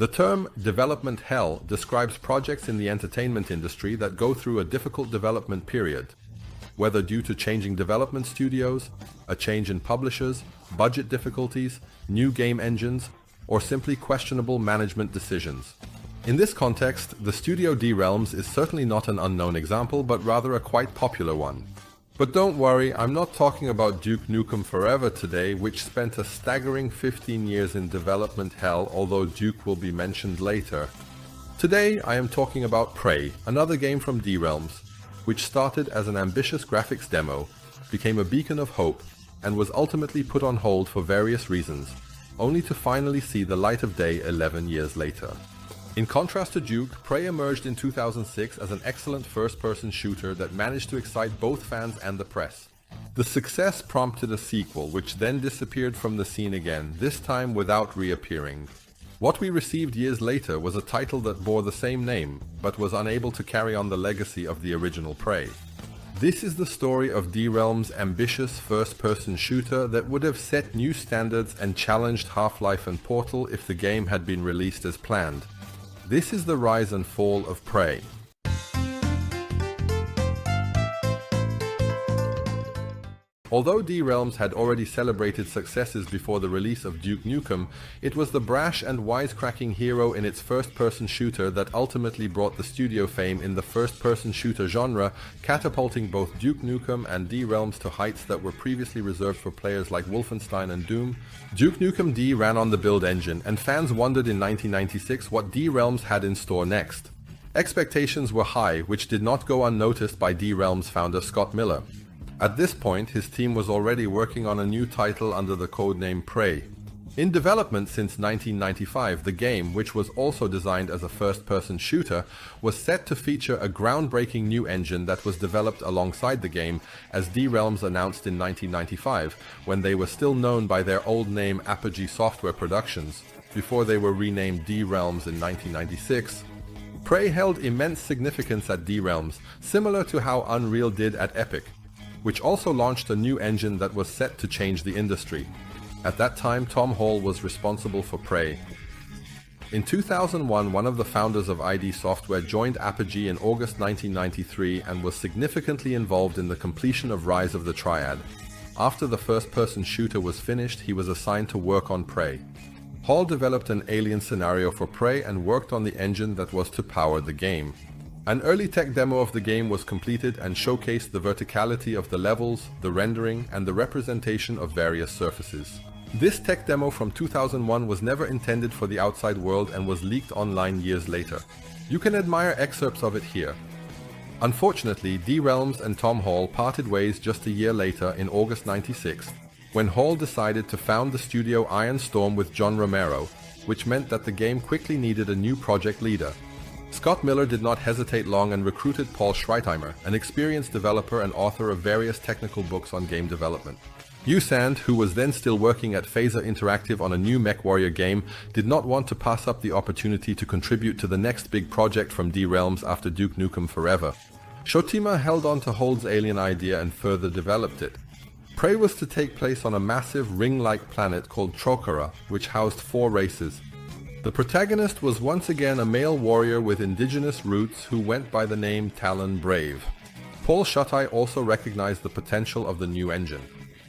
The term development hell describes projects in the entertainment industry that go through a difficult development period, whether due to changing development studios, a change in publishers, budget difficulties, new game engines, or simply questionable management decisions. In this context, the studio D Realms is certainly not an unknown example, but rather a quite popular one. But don't worry, I'm not talking about Duke Nukem Forever today, which spent a staggering 15 years in development hell, although Duke will be mentioned later. Today, I am talking about Prey, another game from D Realms, which started as an ambitious graphics demo, became a beacon of hope, and was ultimately put on hold for various reasons, only to finally see the light of day 11 years later. In contrast to Duke, Prey emerged in 2006 as an excellent first-person shooter that managed to excite both fans and the press. The success prompted a sequel, which then disappeared from the scene again, this time without reappearing. What we received years later was a title that bore the same name, but was unable to carry on the legacy of the original Prey. This is the story of D Realms' ambitious first-person shooter that would have set new standards and challenged Half-Life and Portal if the game had been released as planned. This is the rise and fall of Prey. Although D Realms had already celebrated successes before the release of Duke Nukem, it was the brash and wisecracking hero in its first-person shooter that ultimately brought the studio fame in the first-person shooter genre, catapulting both Duke Nukem and D Realms to heights that were previously reserved for players like Wolfenstein and Doom. Duke Nukem D ran on the build engine, and fans wondered in 1996 what D Realms had in store next. Expectations were high, which did not go unnoticed by D Realms founder Scott Miller. At this point, his team was already working on a new title under the codename Prey. In development since 1995, the game, which was also designed as a first-person shooter, was set to feature a groundbreaking new engine that was developed alongside the game, as D Realms announced in 1995, when they were still known by their old name Apogee Software Productions, before they were renamed D Realms in 1996. Prey held immense significance at D Realms, similar to how Unreal did at Epic, which also launched a new engine that was set to change the industry. At that time, Tom Hall was responsible for Prey. In 2001, one of the founders of ID Software joined Apogee in August 1993 and was significantly involved in the completion of Rise of the Triad. After the first-person shooter was finished, he was assigned to work on Prey. Hall developed an alien scenario for Prey and worked on the engine that was to power the game. An early tech demo of the game was completed and showcased the verticality of the levels, the rendering, and the representation of various surfaces. This tech demo from 2001 was never intended for the outside world and was leaked online years later. You can admire excerpts of it here. Unfortunately, D Realms and Tom Hall parted ways just a year later in August 96, when Hall decided to found the studio Iron Storm with John Romero, which meant that the game quickly needed a new project leader. Scott Miller did not hesitate long and recruited Paul Schreitheimer, an experienced developer and author of various technical books on game development. Usand, who was then still working at Phaser Interactive on a new MechWarrior game, did not want to pass up the opportunity to contribute to the next big project from D Realms after Duke Nukem Forever. Shotima held on to Hold's alien idea and further developed it. Prey was to take place on a massive ring-like planet called Trokara, which housed 4 races. The protagonist was once again a male warrior with indigenous roots who went by the name Talon Brave. Paul Shutai also recognized the potential of the new engine.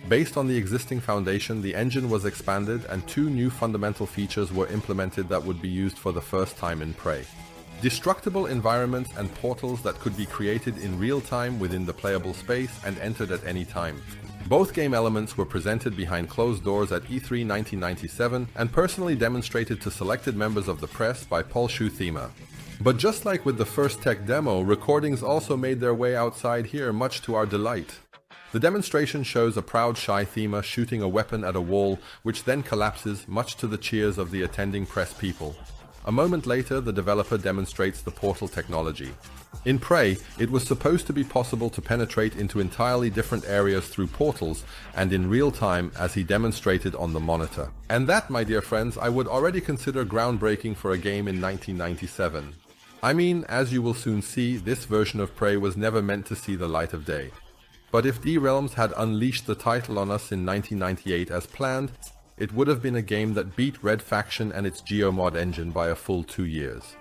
Based on the existing foundation, the engine was expanded and 2 new fundamental features were implemented that would be used for the first time in Prey. Destructible environments and portals that could be created in real time within the playable space and entered at any time. Both game elements were presented behind closed doors at E3 1997 and personally demonstrated to selected members of the press by Paul Shuthema. But just like with the first tech demo, recordings also made their way outside here, much to our delight. The demonstration shows a proud Shuthema shooting a weapon at a wall, which then collapses, much to the cheers of the attending press people. A moment later, the developer demonstrates the portal technology. In Prey, it was supposed to be possible to penetrate into entirely different areas through portals and in real time, as he demonstrated on the monitor. And that, my dear friends, I would already consider groundbreaking for a game in 1997. I mean, as you will soon see, this version of Prey was never meant to see the light of day. But if D Realms had unleashed the title on us in 1998 as planned, it would have been a game that beat Red Faction and its GeoMod engine by a full 2 years.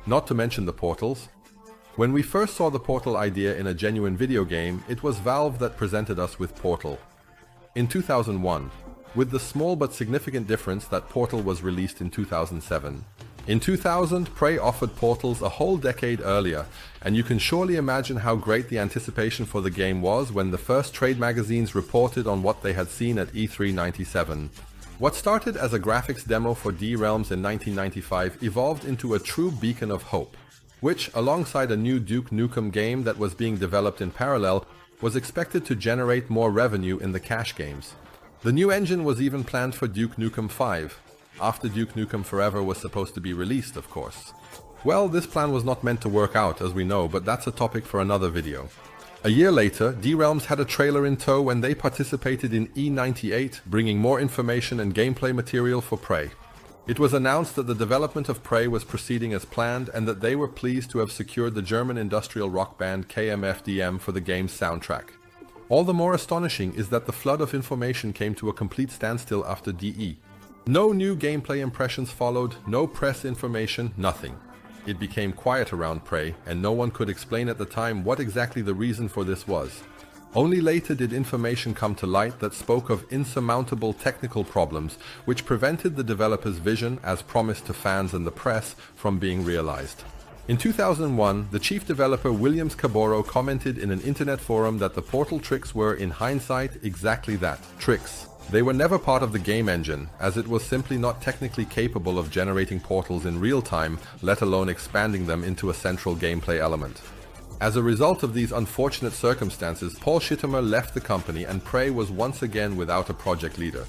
Not to mention the portals. When we first saw the Portal idea in a genuine video game, it was Valve that presented us with Portal in 2001, with the small but significant difference that Portal was released in 2007. In 2000, Prey offered Portals a whole decade earlier, and you can surely imagine how great the anticipation for the game was when the first trade magazines reported on what they had seen at E3 '97. What started as a graphics demo for D-Realms in 1995 evolved into a true beacon of hope, which, alongside a new Duke Nukem game that was being developed in parallel, was expected to generate more revenue in the cash games. The new engine was even planned for Duke Nukem 5, after Duke Nukem Forever was supposed to be released, of course. Well, this plan was not meant to work out, as we know, but that's a topic for another video. A year later, D-Realms had a trailer in tow when they participated in E98, bringing more information and gameplay material for Prey. It was announced that the development of Prey was proceeding as planned and that they were pleased to have secured the German industrial rock band KMFDM for the game's soundtrack. All the more astonishing is that the flood of information came to a complete standstill after DE. No new gameplay impressions followed, no press information, nothing. It became quiet around Prey, and no one could explain at the time what exactly the reason for this was. Only later did information come to light that spoke of insurmountable technical problems, which prevented the developer's vision, as promised to fans and the press, from being realized. In 2001, the chief developer Williams Caboro commented in an internet forum that the Portal tricks were, in hindsight, exactly that, tricks. They were never part of the game engine, as it was simply not technically capable of generating portals in real time, let alone expanding them into a central gameplay element. As a result of these unfortunate circumstances, Paul Schittimer left the company and Prey was once again without a project leader.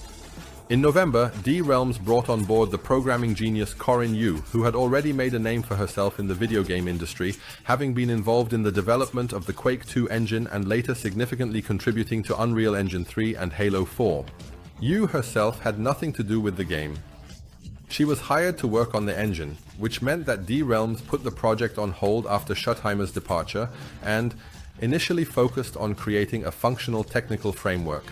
In November, D-Realms brought on board the programming genius Corinne Yu, who had already made a name for herself in the video game industry, having been involved in the development of the Quake 2 engine and later significantly contributing to Unreal Engine 3 and Halo 4. Yu herself had nothing to do with the game. She was hired to work on the engine, which meant that D-Realms put the project on hold after Schottheimer's departure and initially focused on creating a functional technical framework.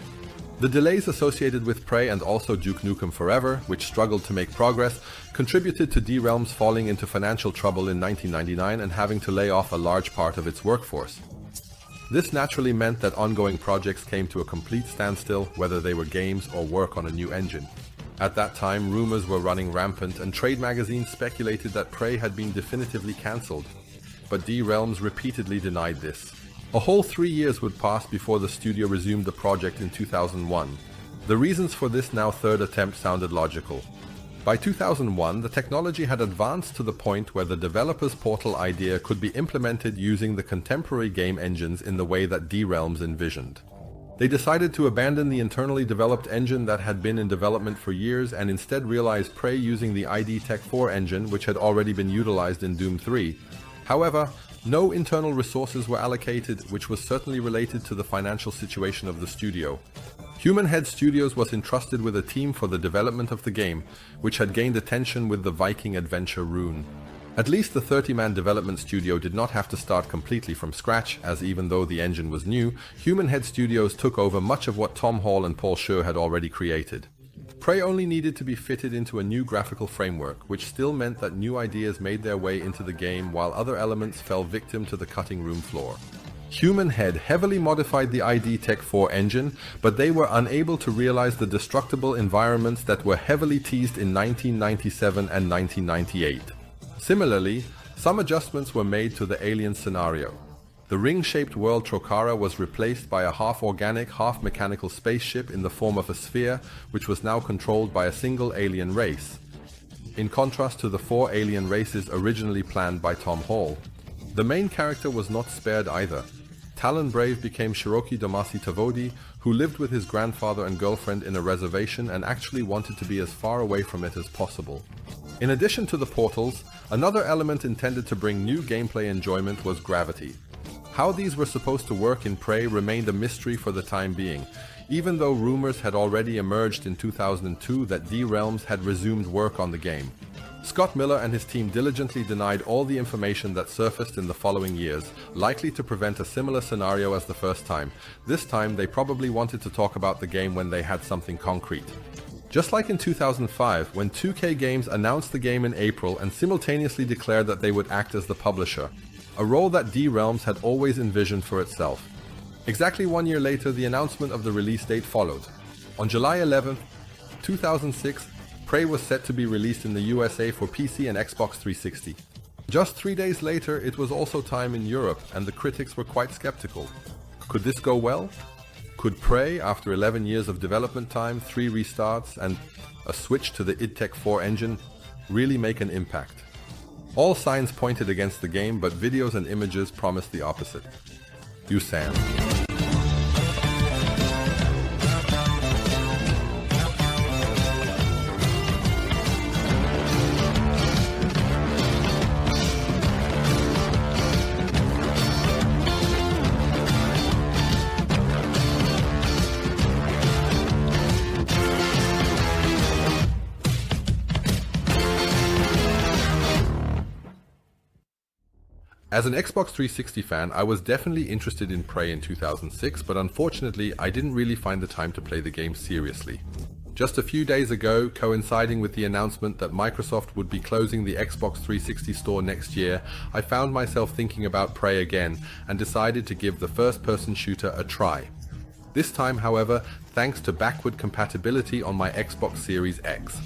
The delays associated with Prey and also Duke Nukem Forever, which struggled to make progress, contributed to D-Realms falling into financial trouble in 1999 and having to lay off a large part of its workforce. This naturally meant that ongoing projects came to a complete standstill, whether they were games or work on a new engine. At that time, rumors were running rampant and trade magazines speculated that Prey had been definitively cancelled. But D-Realms repeatedly denied this. A whole 3 years would pass before the studio resumed the project in 2001. The reasons for this now third attempt sounded logical. By 2001, the technology had advanced to the point where the developer's Portal idea could be implemented using the contemporary game engines in the way that D-Realms envisioned. They decided to abandon the internally developed engine that had been in development for years and instead realized Prey using the ID Tech 4 engine, which had already been utilized in Doom 3. However, no internal resources were allocated, which was certainly related to the financial situation of the studio. Human Head Studios was entrusted with a team for the development of the game, which had gained attention with the Viking adventure rune. At least the 30-man development studio did not have to start completely from scratch, as even though the engine was new, Human Head Studios took over much of what Tom Hall and Paul Schur had already created. Prey only needed to be fitted into a new graphical framework, which still meant that new ideas made their way into the game while other elements fell victim to the cutting room floor. Human Head heavily modified the ID Tech 4 engine, but they were unable to realize the destructible environments that were heavily teased in 1997 and 1998. Similarly, some adjustments were made to the alien scenario. The ring-shaped world Trocara was replaced by a half-organic, half-mechanical spaceship in the form of a sphere, which was now controlled by a single alien race, in contrast to the 4 alien races originally planned by Tom Hall. The main character was not spared either. Talon Brave became Shiroki Damasi Tavodi, who lived with his grandfather and girlfriend in a reservation and actually wanted to be as far away from it as possible. In addition to the portals, another element intended to bring new gameplay enjoyment was gravity. How these were supposed to work in Prey remained a mystery for the time being, even though rumors had already emerged in 2002 that D-Realms had resumed work on the game. Scott Miller and his team diligently denied all the information that surfaced in the following years, likely to prevent a similar scenario as the first time. This time, they probably wanted to talk about the game when they had something concrete. Just like in 2005, when 2K Games announced the game in April and simultaneously declared that they would act as the publisher, a role that D-Realms had always envisioned for itself. Exactly 1 year later, the announcement of the release date followed. On July 11, 2006, Prey was set to be released in the USA for PC and Xbox 360. Just 3 days later, it was also time in Europe, and the critics were quite skeptical. Could this go well? Could Prey, after 11 years of development time, 3 restarts, and a switch to the id Tech 4 engine, really make an impact? All signs pointed against the game, but videos and images promised the opposite. You Sam. As an Xbox 360 fan, I was definitely interested in Prey in 2006, but unfortunately I didn't really find the time to play the game seriously. Just a few days ago, coinciding with the announcement that Microsoft would be closing the Xbox 360 store next year, I found myself thinking about Prey again and decided to give the first-person shooter a try. This time, however, thanks to backward compatibility on my Xbox Series X.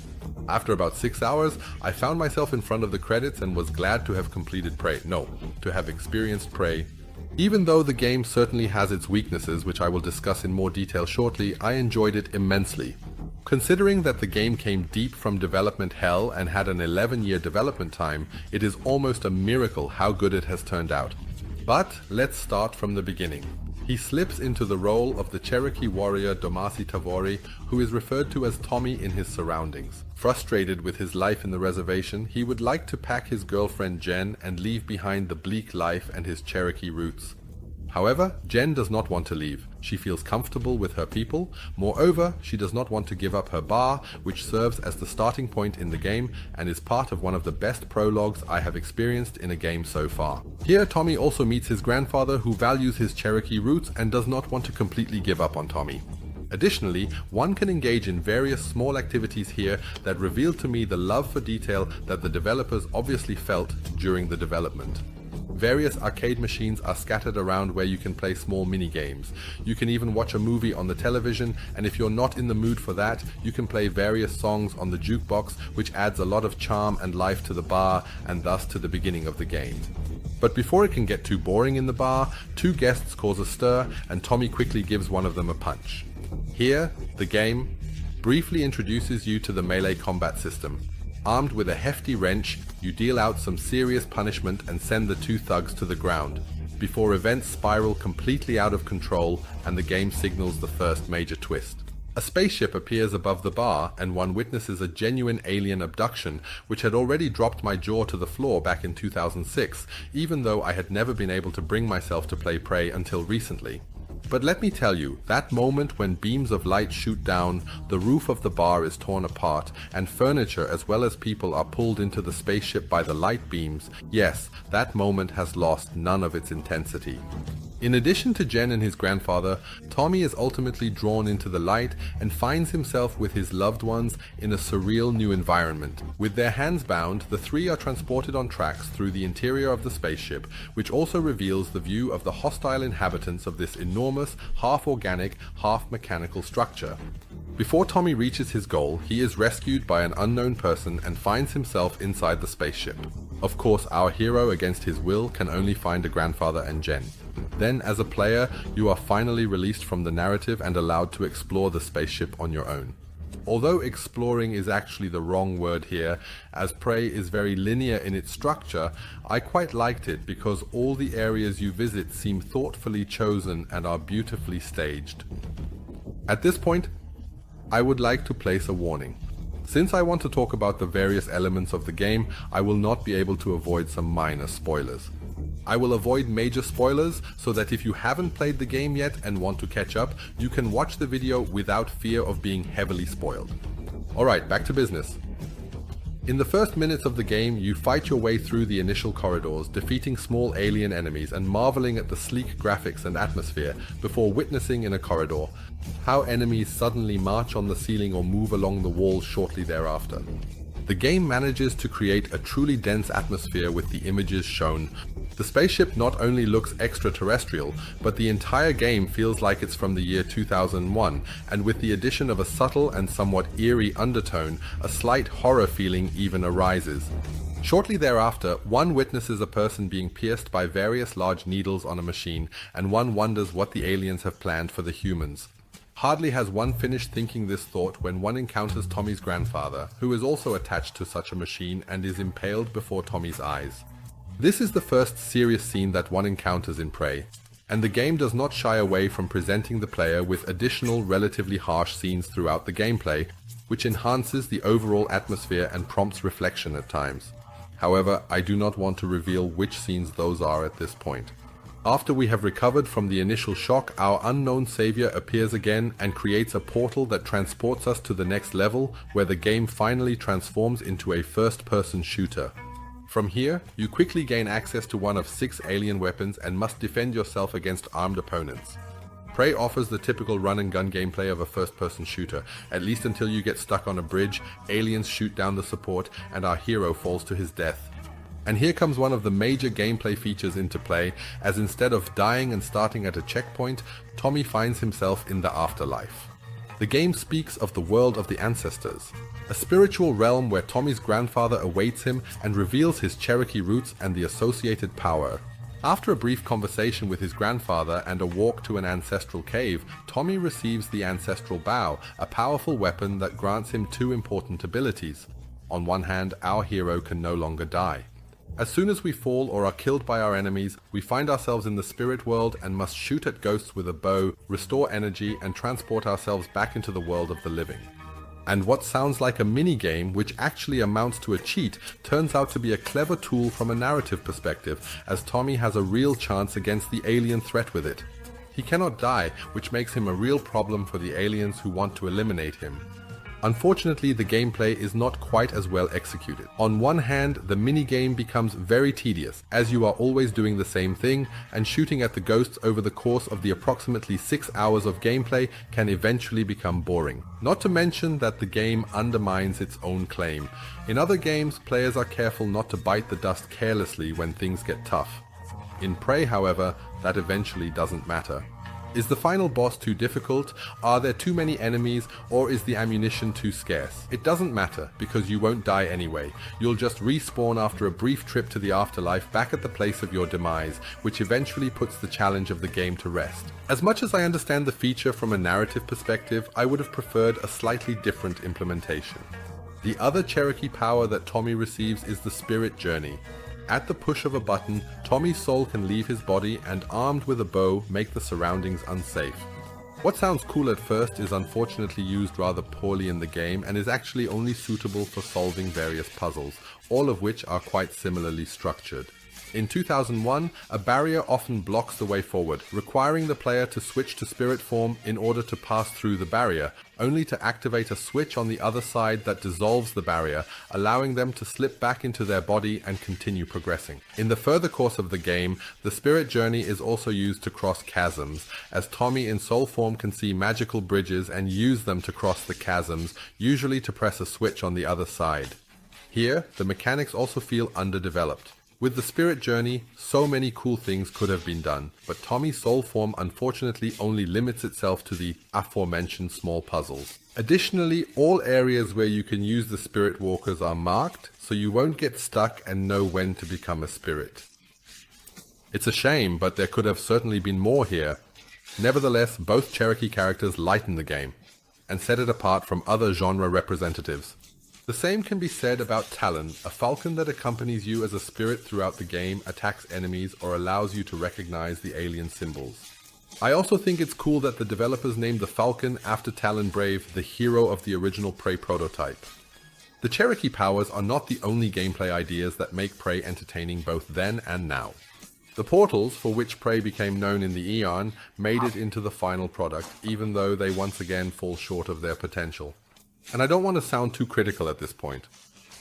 After about 6 hours, I found myself in front of the credits and was glad to have completed Prey. No, to have experienced Prey. Even though the game certainly has its weaknesses, which I will discuss in more detail shortly, I enjoyed it immensely. Considering that the game came deep from development hell and had an 11-year development time, it is almost a miracle how good it has turned out. But let's start from the beginning. He slips into the role of the Cherokee warrior Domasi Tavori, who is referred to as Tommy in his surroundings. Frustrated with his life in the reservation, he would like to pack his girlfriend Jen and leave behind the bleak life and his Cherokee roots. However, Jen does not want to leave. She feels comfortable with her people. Moreover, she does not want to give up her bar, which serves as the starting point in the game and is part of one of the best prologues I have experienced in a game so far. Here, Tommy also meets his grandfather, who values his Cherokee roots and does not want to completely give up on Tommy. Additionally, one can engage in various small activities here that reveal to me the love for detail that the developers obviously felt during the development. Various arcade machines are scattered around where you can play small mini-games. You can even watch a movie on the television, and if you're not in the mood for that, you can play various songs on the jukebox, which adds a lot of charm and life to the bar and thus to the beginning of the game. But before it can get too boring in the bar, 2 guests cause a stir and Tommy quickly gives one of them a punch. Here, the game briefly introduces you to the melee combat system. Armed with a hefty wrench, you deal out some serious punishment and send the 2 thugs to the ground, before events spiral completely out of control and the game signals the first major twist. A spaceship appears above the bar and one witnesses a genuine alien abduction, which had already dropped my jaw to the floor back in 2006, even though I had never been able to bring myself to play Prey until recently. But let me tell you, that moment when beams of light shoot down, the roof of the bar is torn apart, and furniture as well as people are pulled into the spaceship by the light beams, yes, that moment has lost none of its intensity. In addition to Jen and his grandfather, Tommy is ultimately drawn into the light and finds himself with his loved ones in a surreal new environment. With their hands bound, the 3 are transported on tracks through the interior of the spaceship, which also reveals the view of the hostile inhabitants of this enormous, half-organic, half-mechanical structure. Before Tommy reaches his goal, he is rescued by an unknown person and finds himself inside the spaceship. Of course, our hero, against his will, can only find a grandfather and Jen. Then, as a player, you are finally released from the narrative and allowed to explore the spaceship on your own. Although exploring is actually the wrong word here, as Prey is very linear in its structure, I quite liked it because all the areas you visit seem thoughtfully chosen and are beautifully staged. At this point, I would like to place a warning. Since I want to talk about the various elements of the game, I will not be able to avoid some minor spoilers. I will avoid major spoilers so that if you haven't played the game yet and want to catch up, you can watch the video without fear of being heavily spoiled. Alright, back to business. In the first minutes of the game, you fight your way through the initial corridors, defeating small alien enemies and marveling at the sleek graphics and atmosphere before witnessing in a corridor how enemies suddenly march on the ceiling or move along the walls shortly thereafter. The game manages to create a truly dense atmosphere with the images shown. The spaceship not only looks extraterrestrial, but the entire game feels like it's from the year 2001, and with the addition of a subtle and somewhat eerie undertone, a slight horror feeling even arises. Shortly thereafter, one witnesses a person being pierced by various large needles on a machine, and one wonders what the aliens have planned for the humans. Hardly has one finished thinking this thought when one encounters Tommy's grandfather, who is also attached to such a machine and is impaled before Tommy's eyes. This is the first serious scene that one encounters in Prey, and the game does not shy away from presenting the player with additional relatively harsh scenes throughout the gameplay, which enhances the overall atmosphere and prompts reflection at times. However, I do not want to reveal which scenes those are at this point. After we have recovered from the initial shock, our unknown savior appears again and creates a portal that transports us to the next level, where the game finally transforms into a first-person shooter. From here, you quickly gain access to one of 6 alien weapons and must defend yourself against armed opponents. Prey offers the typical run-and-gun gameplay of a first-person shooter, at least until you get stuck on a bridge, aliens shoot down the support, and our hero falls to his death. And here comes one of the major gameplay features into play, as instead of dying and starting at a checkpoint, Tommy finds himself in the afterlife. The game speaks of the world of the ancestors, a spiritual realm where Tommy's grandfather awaits him and reveals his Cherokee roots and the associated power. After a brief conversation with his grandfather and a walk to an ancestral cave, Tommy receives the Ancestral Bow, a powerful weapon that grants him 2 important abilities. On one hand, our hero can no longer die. As soon as we fall or are killed by our enemies, we find ourselves in the spirit world and must shoot at ghosts with a bow, restore energy, and transport ourselves back into the world of the living. And what sounds like a mini-game, which actually amounts to a cheat, turns out to be a clever tool from a narrative perspective, as Tommy has a real chance against the alien threat with it. He cannot die, which makes him a real problem for the aliens who want to eliminate him. Unfortunately, the gameplay is not quite as well executed. On one hand, the minigame becomes very tedious, as you are always doing the same thing, and shooting at the ghosts over the course of the approximately 6 hours of gameplay can eventually become boring. Not to mention that the game undermines its own claim. In other games, players are careful not to bite the dust carelessly when things get tough. In Prey, however, that eventually doesn't matter. Is the final boss too difficult? Are there too many enemies? Or is the ammunition too scarce? It doesn't matter, because you won't die anyway. You'll just respawn after a brief trip to the afterlife back at the place of your demise, which eventually puts the challenge of the game to rest. As much as I understand the feature from a narrative perspective, I would have preferred a slightly different implementation. The other Cherokee power that Tommy receives is the Spirit Journey. At the push of a button, Tommy's soul can leave his body and, armed with a bow, make the surroundings unsafe. What sounds cool at first is unfortunately used rather poorly in the game and is actually only suitable for solving various puzzles, all of which are quite similarly structured. In 2001, a barrier often blocks the way forward, requiring the player to switch to spirit form in order to pass through the barrier, only to activate a switch on the other side that dissolves the barrier, allowing them to slip back into their body and continue progressing. In the further course of the game, the spirit journey is also used to cross chasms, as Tommy in soul form can see magical bridges and use them to cross the chasms, usually to press a switch on the other side. Here, the mechanics also feel underdeveloped. With the Spirit Journey, so many cool things could have been done, but Tommy's soul form unfortunately only limits itself to the aforementioned small puzzles. Additionally, all areas where you can use the Spirit Walkers are marked, so you won't get stuck and know when to become a spirit. It's a shame, but there could have certainly been more here. Nevertheless, both Cherokee characters lighten the game, and set it apart from other genre representatives. The same can be said about Talon, a falcon that accompanies you as a spirit throughout the game, attacks enemies, or allows you to recognize the alien symbols. I also think it's cool that the developers named the Falcon after Talon Brave, the hero of the original Prey prototype. The Cherokee powers are not the only gameplay ideas that make Prey entertaining both then and now. The portals, for which Prey became known in the Eon, made it into the final product, even though they once again fall short of their potential. And I don't want to sound too critical at this point.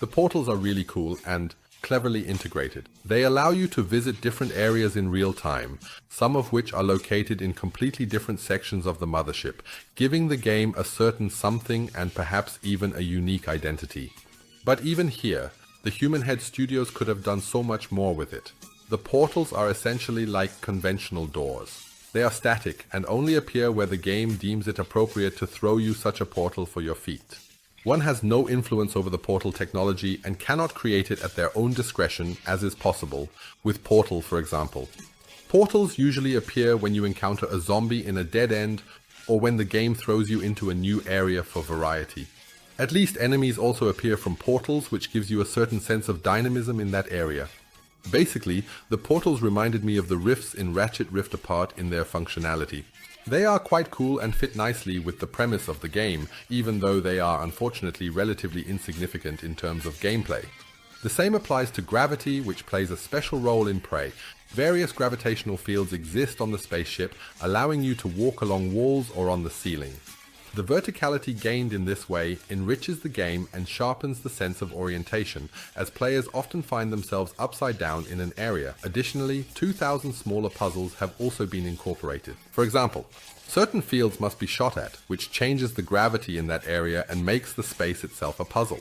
The portals are really cool and cleverly integrated. They allow you to visit different areas in real time, some of which are located in completely different sections of the mothership, giving the game a certain something and perhaps even a unique identity. But even here, the Human Head Studios could have done so much more with it. The portals are essentially like conventional doors. They are static and only appear where the game deems it appropriate to throw you such a portal for your feet. One has no influence over the portal technology and cannot create it at their own discretion, as is possible with Portal, for example. Portals usually appear when you encounter a zombie in a dead end or when the game throws you into a new area for variety. At least enemies also appear from portals, which gives you a certain sense of dynamism in that area. Basically, the portals reminded me of the rifts in Ratchet Rift Apart in their functionality. They are quite cool and fit nicely with the premise of the game, even though they are unfortunately relatively insignificant in terms of gameplay. The same applies to gravity, which plays a special role in Prey. Various gravitational fields exist on the spaceship, allowing you to walk along walls or on the ceiling. The verticality gained in this way enriches the game and sharpens the sense of orientation, as players often find themselves upside down in an area. Additionally, 2,000 smaller puzzles have also been incorporated. For example, certain fields must be shot at, which changes the gravity in that area and makes the space itself a puzzle.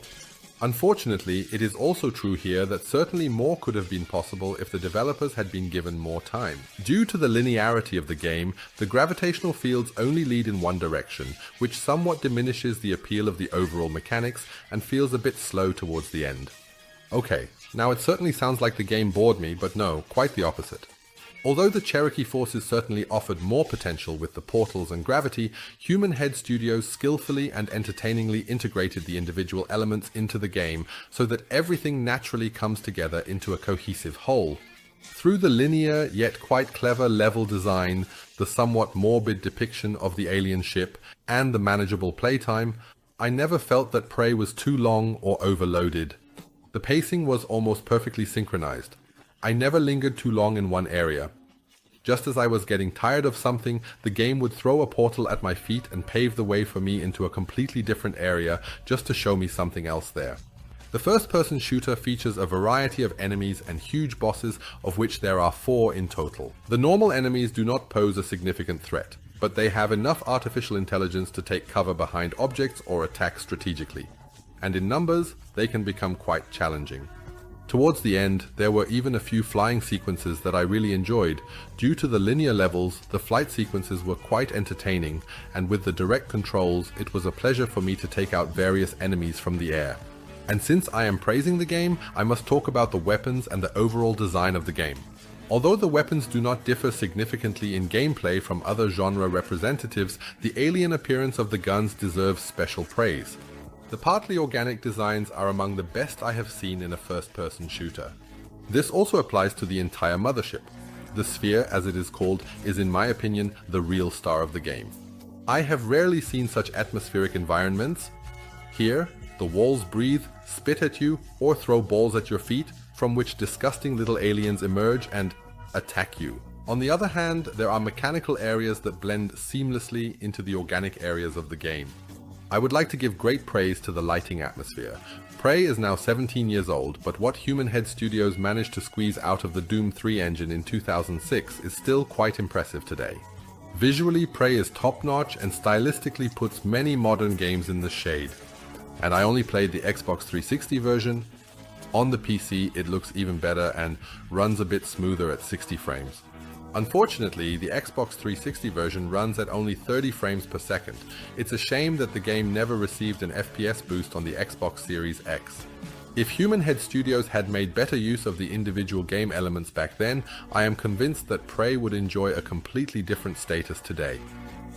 Unfortunately, it is also true here that certainly more could have been possible if the developers had been given more time. Due to the linearity of the game, the gravitational fields only lead in one direction, which somewhat diminishes the appeal of the overall mechanics and feels a bit slow towards the end. Okay, now it certainly sounds like the game bored me, but no, quite the opposite. Although the Cherokee Forces certainly offered more potential with the portals and gravity, Human Head Studios skillfully and entertainingly integrated the individual elements into the game so that everything naturally comes together into a cohesive whole. Through the linear yet quite clever level design, the somewhat morbid depiction of the alien ship, and the manageable playtime, I never felt that Prey was too long or overloaded. The pacing was almost perfectly synchronized. I never lingered too long in one area. Just as I was getting tired of something, the game would throw a portal at my feet and pave the way for me into a completely different area just to show me something else there. The first-person shooter features a variety of enemies and huge bosses, of which there are 4 in total. The normal enemies do not pose a significant threat, but they have enough artificial intelligence to take cover behind objects or attack strategically. And in numbers, they can become quite challenging. Towards the end, there were even a few flying sequences that I really enjoyed. Due to the linear levels, the flight sequences were quite entertaining, and with the direct controls, it was a pleasure for me to take out various enemies from the air. And since I am praising the game, I must talk about the weapons and the overall design of the game. Although the weapons do not differ significantly in gameplay from other genre representatives, the alien appearance of the guns deserves special praise. The partly organic designs are among the best I have seen in a first-person shooter. This also applies to the entire mothership. The sphere, as it is called, is in my opinion the real star of the game. I have rarely seen such atmospheric environments. Here, the walls breathe, spit at you, or throw balls at your feet, from which disgusting little aliens emerge and attack you. On the other hand, there are mechanical areas that blend seamlessly into the organic areas of the game. I would like to give great praise to the lighting atmosphere. Prey is now 17 years old, but what Human Head Studios managed to squeeze out of the Doom 3 engine in 2006 is still quite impressive today. Visually, Prey is top-notch and stylistically puts many modern games in the shade. And I only played the Xbox 360 version. On the PC, it looks even better and runs a bit smoother at 60 frames. Unfortunately, the Xbox 360 version runs at only 30 frames per second. It's a shame that the game never received an FPS boost on the Xbox Series X. If Human Head Studios had made better use of the individual game elements back then, I am convinced that Prey would enjoy a completely different status today.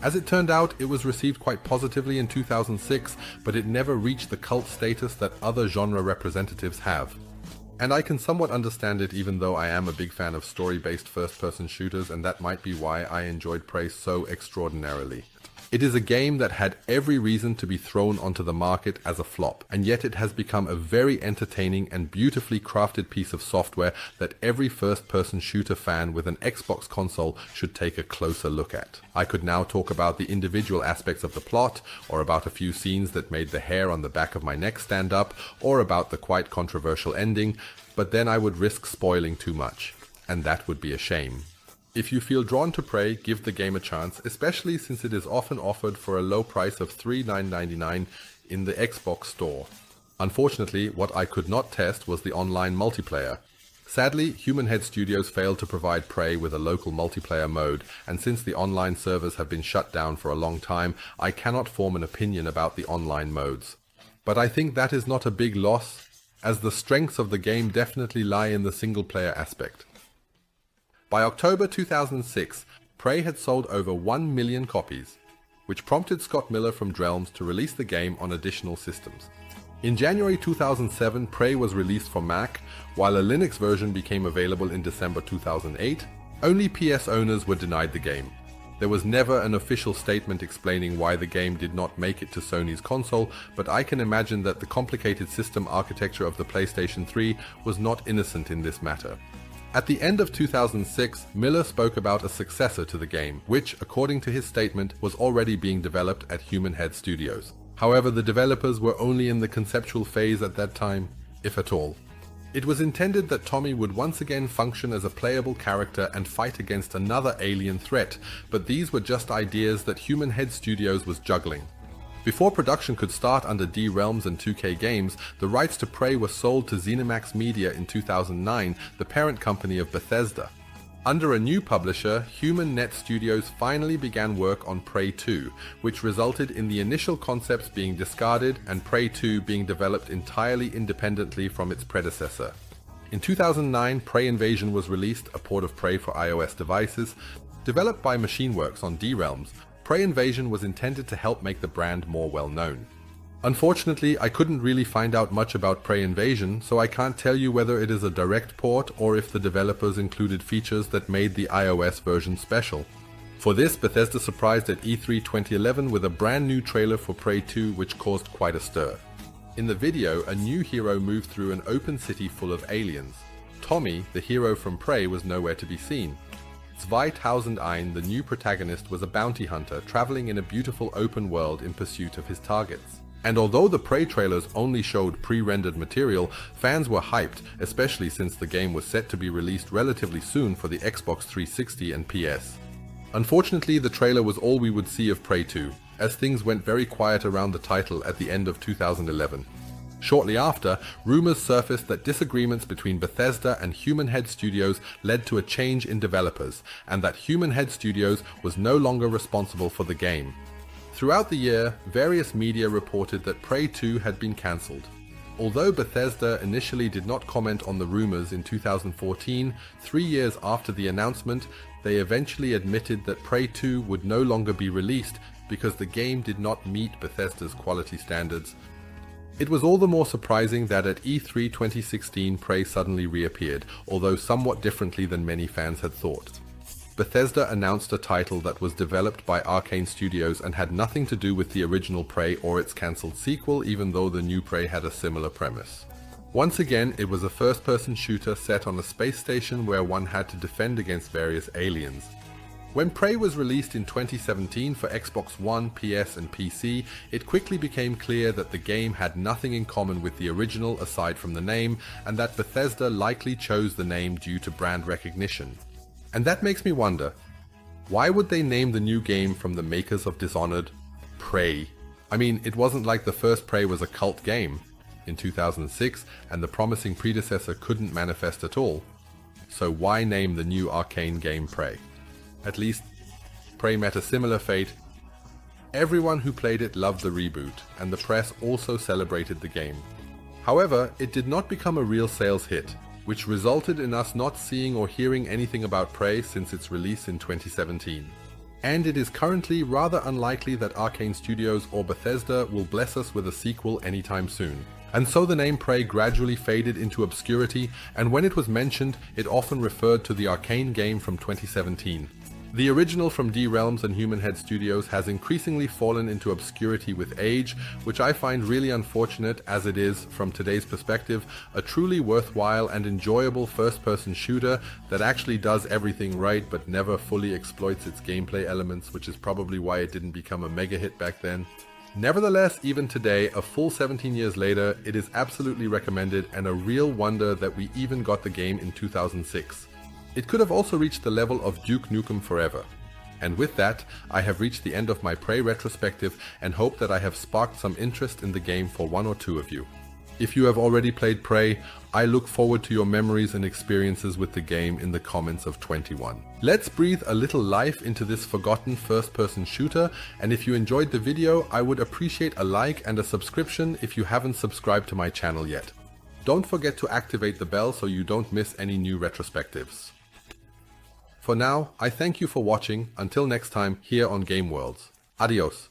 As it turned out, it was received quite positively in 2006, but it never reached the cult status that other genre representatives have. And I can somewhat understand it, even though I am a big fan of story-based first-person shooters, and that might be why I enjoyed Prey so extraordinarily. It is a game that had every reason to be thrown onto the market as a flop, and yet it has become a very entertaining and beautifully crafted piece of software that every first-person shooter fan with an Xbox console should take a closer look at. I could now talk about the individual aspects of the plot, or about a few scenes that made the hair on the back of my neck stand up, or about the quite controversial ending, but then I would risk spoiling too much, and that would be a shame. If you feel drawn to Prey, give the game a chance, especially since it is often offered for a low price of $3.99 in the Xbox store. Unfortunately, what I could not test was the online multiplayer. Sadly, Human Head Studios failed to provide Prey with a local multiplayer mode, and since the online servers have been shut down for a long time, I cannot form an opinion about the online modes. But I think that is not a big loss, as the strengths of the game definitely lie in the single-player aspect. By October 2006, Prey had sold over 1 million copies, which prompted Scott Miller from Drelms to release the game on additional systems. In January 2007, Prey was released for Mac, while a Linux version became available in December 2008. Only PS owners were denied the game. There was never an official statement explaining why the game did not make it to Sony's console, but I can imagine that the complicated system architecture of the PlayStation 3 was not innocent in this matter. At the end of 2006, Miller spoke about a successor to the game, which, according to his statement, was already being developed at Human Head Studios. However, the developers were only in the conceptual phase at that time, if at all. It was intended that Tommy would once again function as a playable character and fight against another alien threat, but these were just ideas that Human Head Studios was juggling. Before production could start under D-Realms and 2K Games, the rights to Prey were sold to ZeniMax Media in 2009, the parent company of Bethesda. Under a new publisher, Human Net Studios finally began work on Prey 2, which resulted in the initial concepts being discarded and Prey 2 being developed entirely independently from its predecessor. In 2009, Prey Invasion was released, a port of Prey for iOS devices. Developed by MachineWorks on D-Realms, Prey Invasion was intended to help make the brand more well-known. Unfortunately, I couldn't really find out much about Prey Invasion, so I can't tell you whether it is a direct port or if the developers included features that made the iOS version special. For this, Bethesda surprised at E3 2011 with a brand new trailer for Prey 2 which caused quite a stir. In the video, a new hero moved through an open city full of aliens. Tommy, the hero from Prey, was nowhere to be seen. 2001, the new protagonist, was a bounty hunter traveling in a beautiful open world in pursuit of his targets. And although the Prey trailers only showed pre-rendered material, fans were hyped, especially since the game was set to be released relatively soon for the Xbox 360 and PS. Unfortunately, the trailer was all we would see of Prey 2, as things went very quiet around the title at the end of 2011. Shortly after, rumors surfaced that disagreements between Bethesda and Human Head Studios led to a change in developers, and that Human Head Studios was no longer responsible for the game. Throughout the year, various media reported that Prey 2 had been cancelled. Although Bethesda initially did not comment on the rumors in 2014, 3 years after the announcement, they eventually admitted that Prey 2 would no longer be released because the game did not meet Bethesda's quality standards. It was all the more surprising that at E3 2016 Prey suddenly reappeared, although somewhat differently than many fans had thought. Bethesda announced a title that was developed by Arcane Studios and had nothing to do with the original Prey or its cancelled sequel, even though the new Prey had a similar premise. Once again, it was a first-person shooter set on a space station where one had to defend against various aliens. When Prey was released in 2017 for Xbox One, PS and PC, it quickly became clear that the game had nothing in common with the original aside from the name, and that Bethesda likely chose the name due to brand recognition. And that makes me wonder, why would they name the new game from the makers of Dishonored Prey? I mean, it wasn't like the first Prey was a cult game in 2006 and the promising predecessor couldn't manifest at all. So why name the new Arcane game Prey? At least, Prey met a similar fate. Everyone who played it loved the reboot, and the press also celebrated the game. However, it did not become a real sales hit, which resulted in us not seeing or hearing anything about Prey since its release in 2017. And it is currently rather unlikely that Arcane Studios or Bethesda will bless us with a sequel anytime soon. And so the name Prey gradually faded into obscurity, and when it was mentioned, it often referred to the Arcane game from 2017. The original from D Realms and Human Head Studios has increasingly fallen into obscurity with age, which I find really unfortunate, as it is, from today's perspective, a truly worthwhile and enjoyable first-person shooter that actually does everything right but never fully exploits its gameplay elements, which is probably why it didn't become a mega hit back then. Nevertheless, even today, a full 17 years later, it is absolutely recommended and a real wonder that we even got the game in 2006. It could have also reached the level of Duke Nukem Forever. And with that, I have reached the end of my Prey retrospective and hope that I have sparked some interest in the game for one or two of you. If you have already played Prey, I look forward to your memories and experiences with the game in the comments of 21. Let's breathe a little life into this forgotten first-person shooter, and if you enjoyed the video, I would appreciate a like and a subscription if you haven't subscribed to my channel yet. Don't forget to activate the bell so you don't miss any new retrospectives. For now, I thank you for watching. Until next time, here on Game Worlds. Adios.